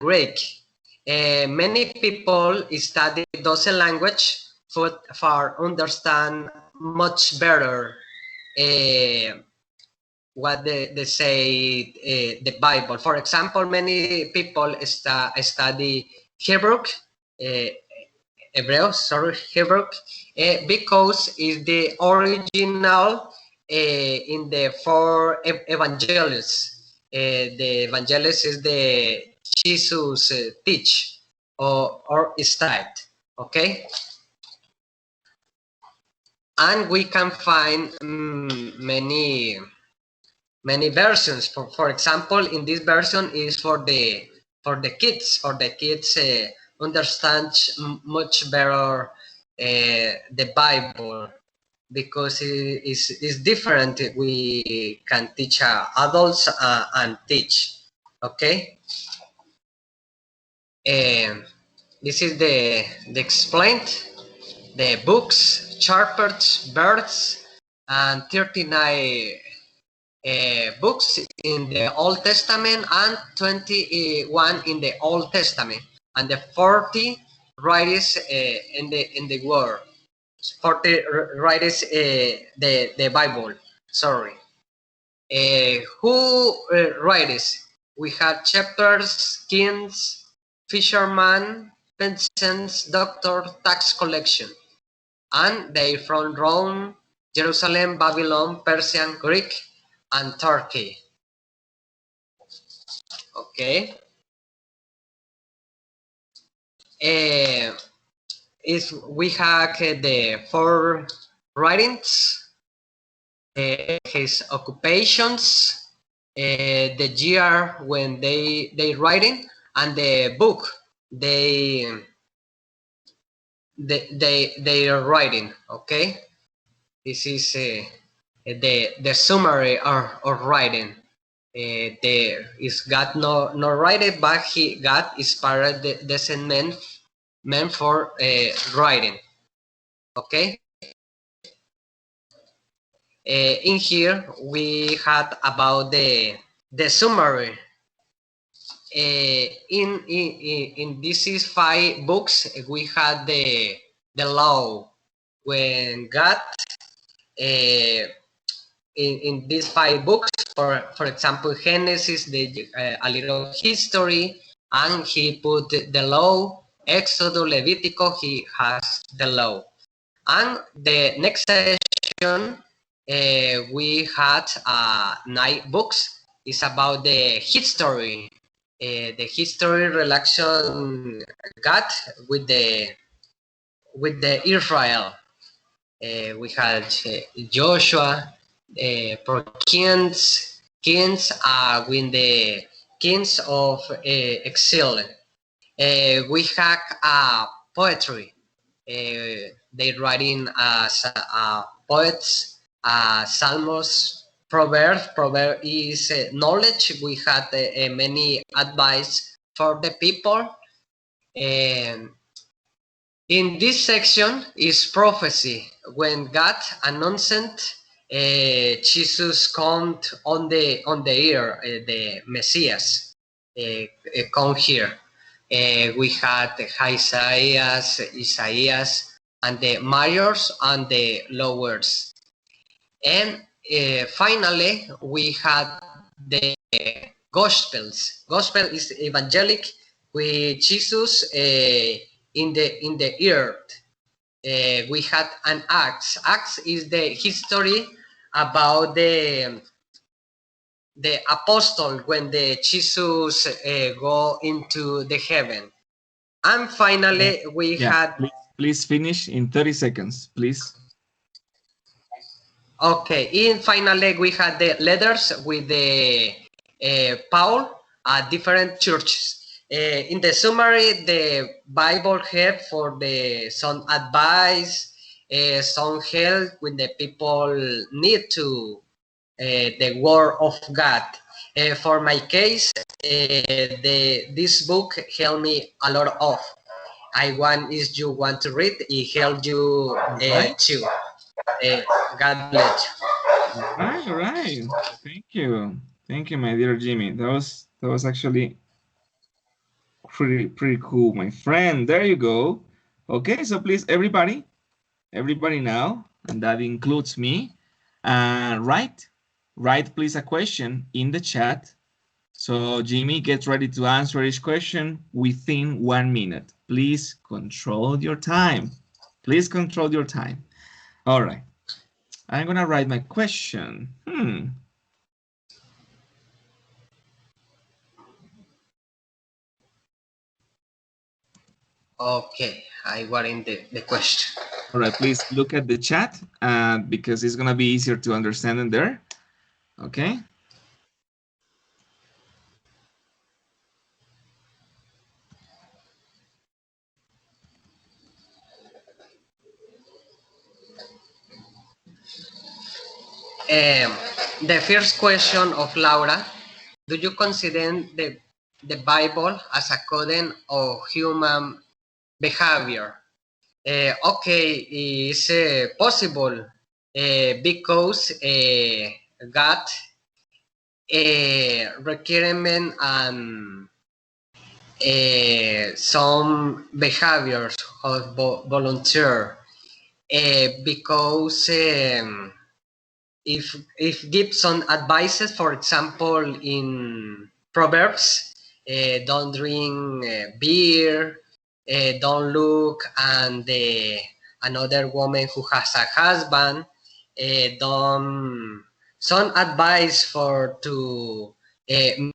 Greek. Many people study those language for understand much better what they say the Bible. For example, many people study Hebrew, Hebrew, because it's the original in the four evangelists. The evangelist is the Jesus teach or start, okay? And we can find many versions. For example, in this version is for the kids. Understand much better the Bible, because it's different. We can teach adults and teach. Okay. This is the explained the books, shepherds, birds, and 39 books in the Old Testament and 21 in the Old Testament, and the 40 writers in the world. 40 writers the Bible. Sorry. Who writers? We have shepherds, kings, fishermen, peasants, doctor, tax collection, and they from Rome, Jerusalem, Babylon, Persian, Greek, and Turkey. Okay. Is we have the four writings, his occupations, the year when they writing, and the book they are writing. Okay, this is the summary of writing. There is God no writing, but God inspired the same men for writing. Okay. In here we had about the summary. In this is 5 books we had the law when God in these 5 books, for example, Genesis, a little history, and he put the law. Exodus, Levitico, he has the law. And the next session we had 9 books. It's about the history, the history relation God with the Israel. We had Joshua, kings with the kings of exile. We have poetry. They writing as poets, psalms, proverbs. Proverb is knowledge. We had many advice for the people. In this section is prophecy, when God announced Jesus come on the air, the Messiah come here. We had Isaiah, and the mayors and the lowers. And finally, we had the Gospels. Gospel is evangelic with Jesus in the earth. We had an Acts. Acts is the history about the apostle when the Jesus go into the heaven. And finally, we had... Please finish in 30 seconds, please. Okay, and finally, we had the letters with the Paul at different churches. In the summary, the Bible have for the some advice, some help when the people need to the word of God. For my case, this book helped me a lot of. If you want to read, it helped you too. God bless you. All right. Thank you, my dear Jimmy. That was actually pretty cool, my friend. There you go. Okay, so please, everybody now, and that includes me, write please a question in the chat. So Jimmy gets ready to answer each question within 1 minute. Please control your time. Please control your time. All right. I'm gonna write my question. Okay, I got in the question. All right, please look at the chat because it's gonna be easier to understand in there. Okay. The first question of Laura: do you consider the Bible as a code of human behavior? Okay, it's possible because God requirement and some behaviors of volunteer because if give some advices, for example, in Proverbs, don't drink beer, don't look and another woman who has a husband, don't some advice for to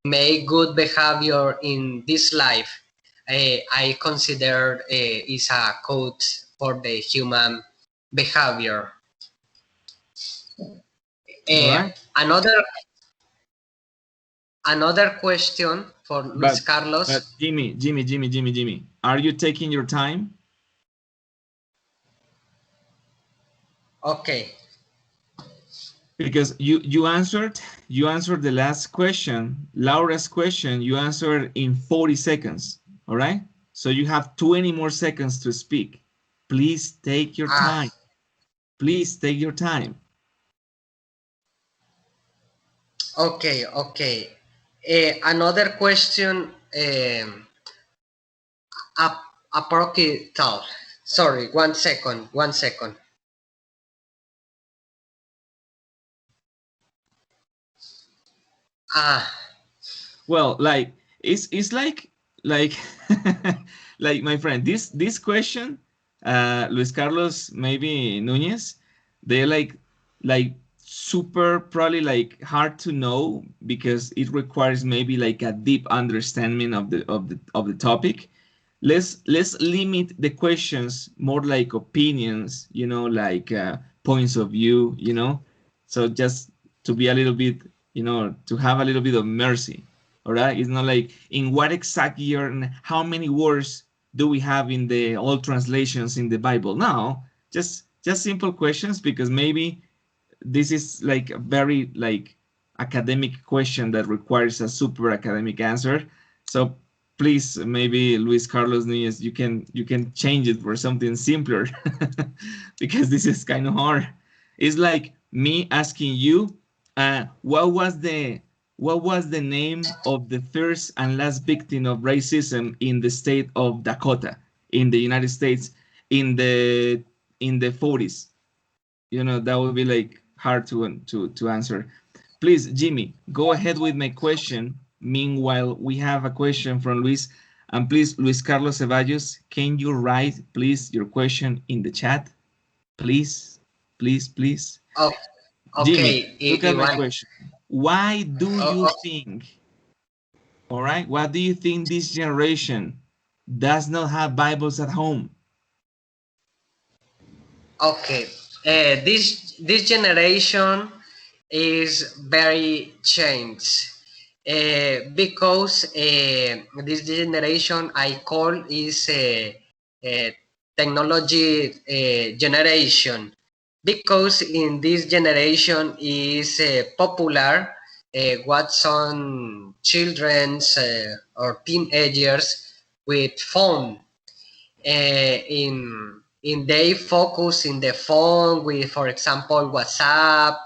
make good behavior in this life. I consider is a code for the human behavior. Right. Another question for Luis But Carlos. Jimmy, are you taking your time? Okay. Because you answered the last question, Laura's question, you answered in 40 seconds. All right. So you have 20 more seconds to speak. Please take your time. Please take your time. Okay. Another question. Appropriate. Sorry, 1 second. 1 second. Well, like it's like like my friend, this question, Luis Carlos, maybe Nunez, they're like super probably like hard to know because it requires maybe like a deep understanding of the topic. Let's limit the questions more like opinions, like points of view, so just to be a little bit, to have a little bit of mercy. All right, it's not like in what exact year and how many words do we have in the old translations in the Bible. No, just simple questions, because maybe this is like a very like academic question that requires a super academic answer. So please, maybe Luis Carlos Núñez, you can change it for something simpler because this is kind of hard. It's like me asking you, what was the name of the first and last victim of racism in the state of Dakota in the United States in the 40s? That would be like hard to answer. Please, Jimmy, go ahead with my question. Meanwhile, we have a question from Luis. And please, Luis Carlos Ceballos, can you write, please, your question in the chat? Please. Oh, Jimmy, okay. look at my question. Why do you think, all right, what do you think this generation does not have Bibles at home? Okay. This generation is very changed because this generation I call is a technology generation, because in this generation is popular what some children's or teenagers with phone in they focus in the phone with, for example, WhatsApp,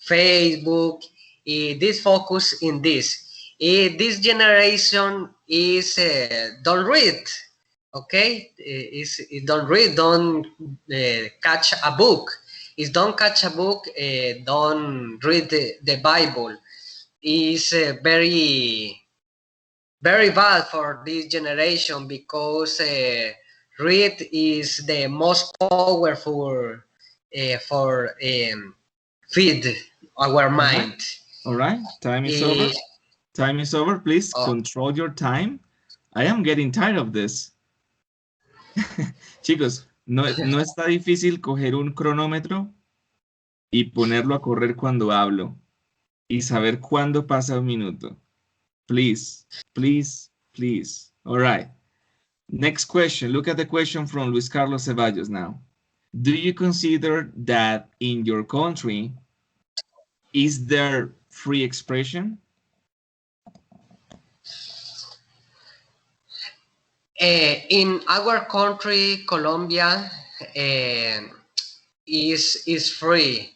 Facebook. This focus in this. This generation is don't read, okay? Is don't read, don't catch a book. Is don't catch a book, don't read the Bible. Is very bad for this generation because read is the most powerful for feed our All right. mind. All right. Time is over. Eh, Time is over. Please oh, control your time. I am getting tired of this. Chicos, no está difícil coger un cronómetro y ponerlo a correr cuando hablo y saber cuándo pasa un minuto. Please, please, please. All right. Next question. Look at the question from Luis Carlos Ceballos now. Do you consider that in your country, is there free expression? in our country, Colombia, is free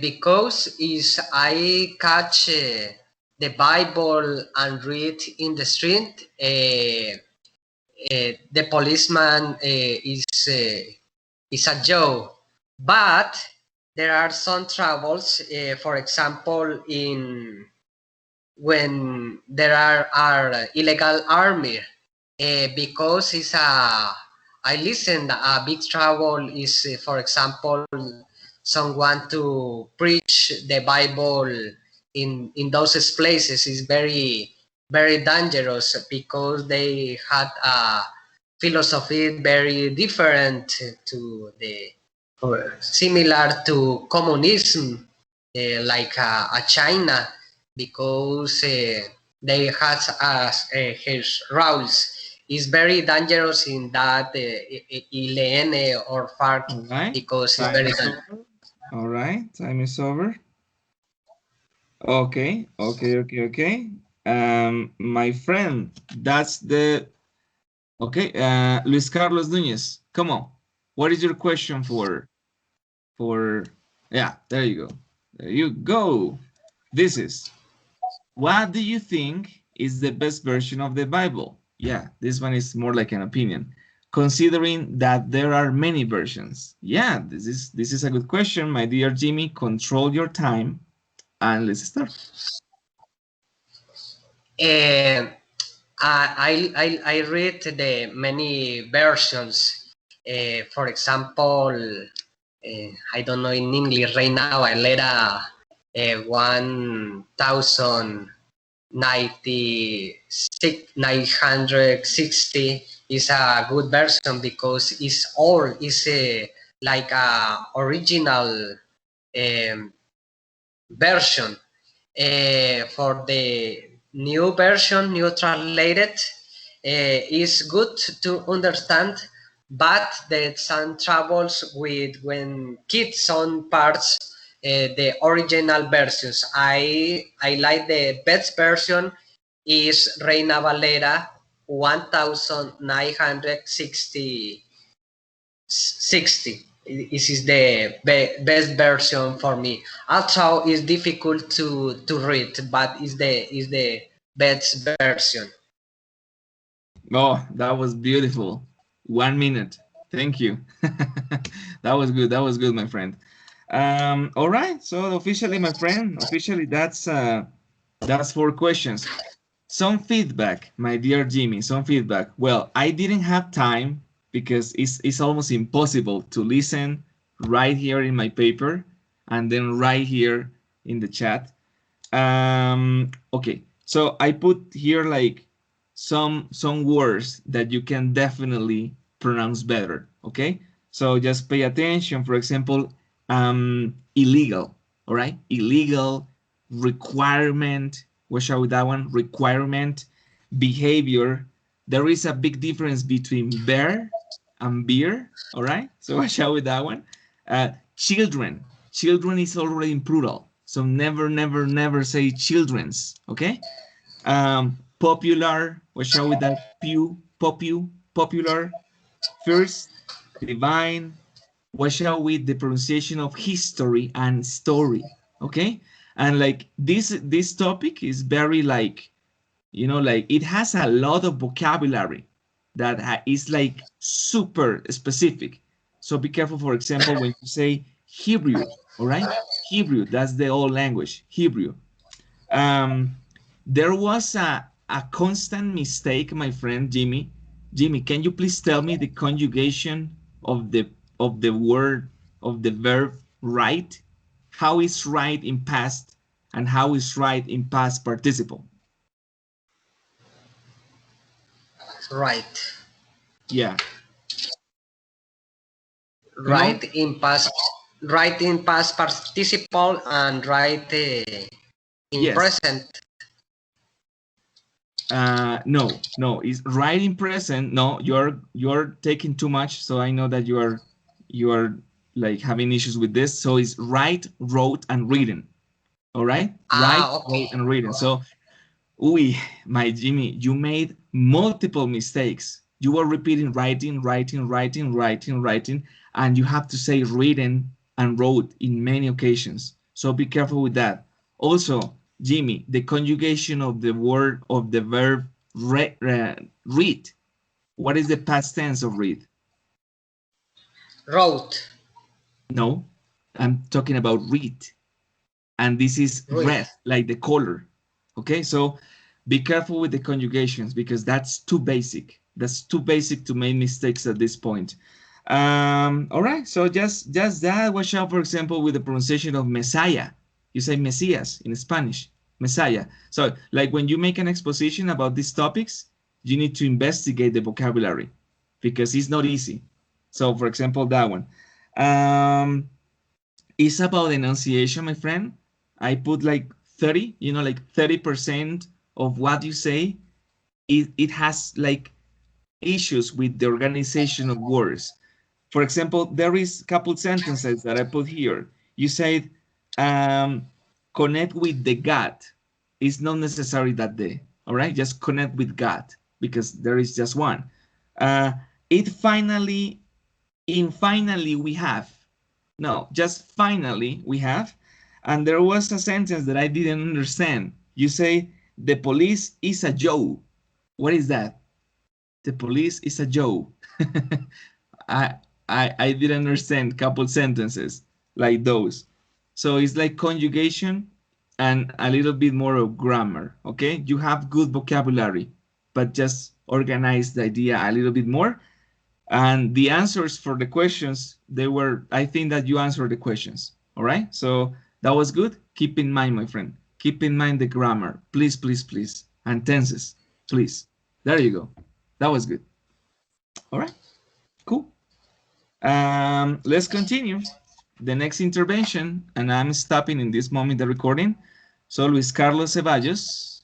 because is I catch the Bible and read in the street. The policeman is a joke, but there are some troubles. For example, in when there are illegal army, because it's a I listen a big trouble is for example someone to preach the Bible in those places is very dangerous because they had a philosophy very different to the or similar to communism, like a China, because they had as his rules. Is very dangerous in that ILN or FARC All right. because it's Time very is dangerous. over. All right. Time is over. Okay. Okay. Okay. Okay. My friend, that's the okay. Luis Carlos Núñez, come on. What is your question for? Yeah, there you go. There you go. This is what do you think is the best version of the Bible? Yeah, this one is more like an opinion, considering that there are many versions. Yeah, this is a good question, my dear Jimmy. Control your time and let's start. Uh, I read the many versions. For example, I don't know in English right now. I read a 1960 is a good version because it's all is like a original um, version. For the new version, new translated, is good to understand, but there's some troubles with when kids on parts the original versions. I like the best version is Reina Valera 1960 60. This is the best version for me. Also, it's difficult to read, but is the best version. Oh, that was beautiful. 1 minute. Thank you. That was good. That was good, my friend. All right. So officially, my friend, officially that's 4 questions. Some feedback, my dear Jimmy, some feedback. Well, I didn't have time because it's almost impossible to listen right here in my paper and then right here in the chat. Okay, so I put here like some words that you can definitely pronounce better. Okay, so just pay attention. For example, illegal. All right, illegal, requirement. What shall we that one? Requirement, behavior. There is a big difference between bear and beer. All right, so what shall we that one? Children. Children is already in plural. So never, never, never say children's. Okay. Popular. What shall we that? Popular. First, divine. What shall we the pronunciation of history and story? Okay. And like this topic is very like, you know, like it has a lot of vocabulary that is like super specific. So be careful, for example, when you say Hebrew, all right? Hebrew, that's the old language, Hebrew. Um, there was a constant mistake, my friend Jimmy. Jimmy, can you please tell me the conjugation of the word of the verb right? How is right in past and how is right in past participle? Right. Yeah. Come on. Right in past. Right in past participle and right in Yes. present. No, no, it's right in present. No, you're taking too much. So I know that you are like having issues with this. So it's write, wrote, and written. All right, write, Ah, okay. wrote, and written. So, we, my Jimmy, you made multiple mistakes. You were repeating writing, writing, writing, writing, writing, and you have to say written and wrote in many occasions. So be careful with that. Also, Jimmy, the conjugation of the word of the verb read. What is the past tense of read? Wrote. No, I'm talking about read. And this is Read. red, like the color. Okay, so be careful with the conjugations because that's too basic. That's too basic to make mistakes at this point. All right, so just that. Watch out, for example, with the pronunciation of Messiah. You say Messias in Spanish, Messiah. So, like when you make an exposition about these topics, you need to investigate the vocabulary because it's not easy. So, for example, that one. Um, it's about enunciation, my friend. I put like 30, like 30% of what you say, it has like issues with the organization of words. For example, there is a couple sentences that I put here. You said, connect with the God. It's not necessary that the, all right? Just connect with God because there is just one. Uh, it finally, in finally we have. No, just finally we have. And there was a sentence that I didn't understand. You say, the police is a Joe. What is that? The police is a Joe. I, I didn't understand couple sentences like those. So it's like conjugation and a little bit more of grammar. Okay, you have good vocabulary, but just organize the idea a little bit more. And the answers for the questions, they were, I think that you answered the questions. All right, so that was good. Keep in mind, my friend, keep in mind the grammar, please, please, please, and tenses, please. There you go. That was good. All right, cool. Let's continue. The next intervention, and I'm stopping in this moment the recording. So Luis Carlos Ceballos,